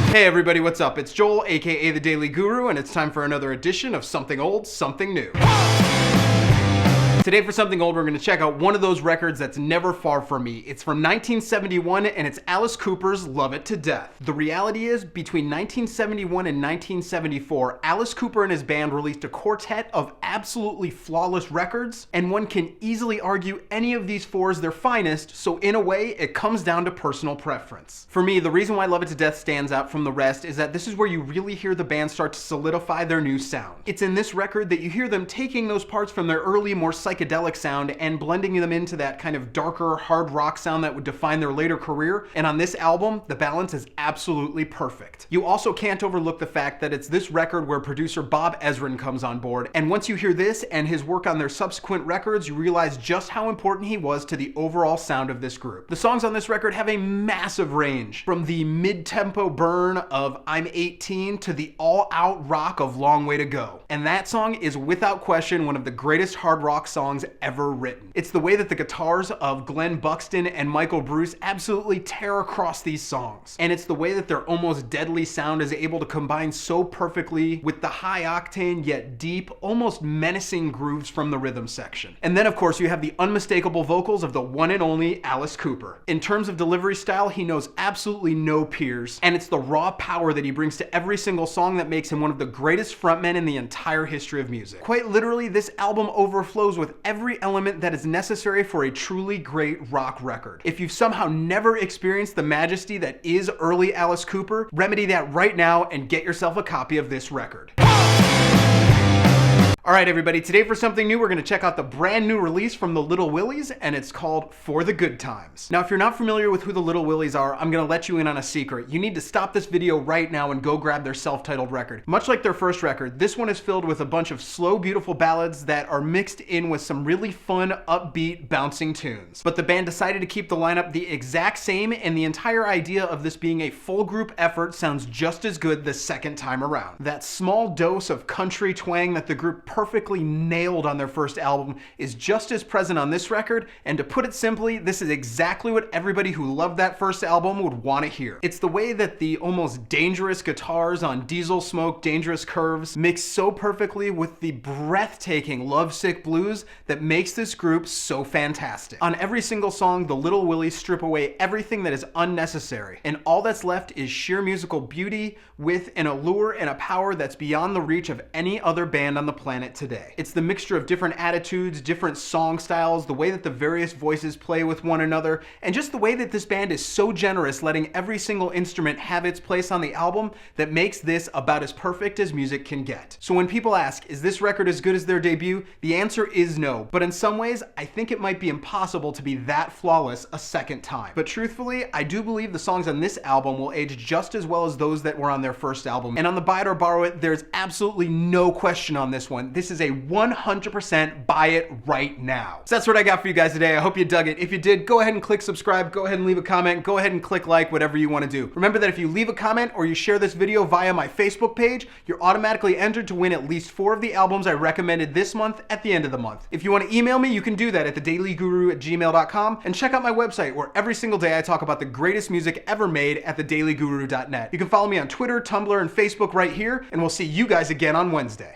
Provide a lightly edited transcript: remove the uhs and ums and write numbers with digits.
Hey everybody, what's up? It's Joel, aka The Daily Guru, and it's time for another edition of Something Old, Something New. Today for Something Old, we're going to check out one of those records that's never far from me. It's from 1971, and it's Alice Cooper's Love It to Death. The reality is, between 1971 and 1974, Alice Cooper and his band released a quartet of absolutely flawless records, and one can easily argue any of these four is their finest, so in a way, it comes down to personal preference. For me, the reason why Love It to Death stands out from the rest is that this is where you really hear the band start to solidify their new sound. It's in this record that you hear them taking those parts from their early, more psychedelic sound and blending them into that kind of darker hard rock sound that would define their later career, and on this album the balance is absolutely perfect. You also can't overlook the fact that it's this record where producer Bob Ezrin comes on board, and once you hear this and his work on their subsequent records, you realize just how important he was to the overall sound of this group. The songs on this record have a massive range, from the mid-tempo burn of I'm 18 to the all-out rock of Long Way to Go, and that song is without question one of the greatest hard rock songs ever written. It's the way that the guitars of Glenn Buxton and Michael Bruce absolutely tear across these songs. And it's the way that their almost deadly sound is able to combine so perfectly with the high octane yet deep, almost menacing grooves from the rhythm section. And then of course you have the unmistakable vocals of the one and only Alice Cooper. In terms of delivery style, he knows absolutely no peers, and it's the raw power that he brings to every single song that makes him one of the greatest frontmen in the entire history of music. Quite literally, this album overflows with every element that is necessary for a truly great rock record. If you've somehow never experienced the majesty that is early Alice Cooper, remedy that right now and get yourself a copy of this record. Alright everybody, today for something new, we're going to check out the brand new release from the Little Willies, and it's called For the Good Times. Now if you're not familiar with who the Little Willies are, I'm going to let you in on a secret. You need to stop this video right now and go grab their self-titled record. Much like their first record, this one is filled with a bunch of slow, beautiful ballads that are mixed in with some really fun, upbeat, bouncing tunes. But the band decided to keep the lineup the exact same, and the entire idea of this being a full group effort sounds just as good the second time around. That small dose of country twang that the group perfectly nailed on their first album is just as present on this record, and to put it simply, this is exactly what everybody who loved that first album would want to hear. It's the way that the almost dangerous guitars on Diesel Smoke Dangerous Curves mix so perfectly with the breathtaking Lovesick blues that makes this group so fantastic. On every single song, the Little Willies strip away everything that is unnecessary, and all that's left is sheer musical beauty with an allure and a power that's beyond the reach of any other band on the planet today. It's the mixture of different attitudes, different song styles, the way that the various voices play with one another, and just the way that this band is so generous, letting every single instrument have its place on the album, that makes this about as perfect as music can get. So when people ask, is this record as good as their debut? The answer is no, but in some ways, I think it might be impossible to be that flawless a second time. But truthfully, I do believe the songs on this album will age just as well as those that were on their first album. And on the Buy It or Borrow It, there's absolutely no question on this one. This is a 100% buy it right now. So that's what I got for you guys today. I hope you dug it. If you did, go ahead and click subscribe, go ahead and leave a comment, go ahead and click like, whatever you want to do. Remember that if you leave a comment or you share this video via my Facebook page, you're automatically entered to win at least 4 of the albums I recommended this month at the end of the month. If you want to email me, you can do that at thedailyguru@gmail.com, and check out my website where every single day I talk about the greatest music ever made at thedailyguru.net. You can follow me on Twitter, Tumblr, and Facebook right here, and we'll see you guys again on Wednesday.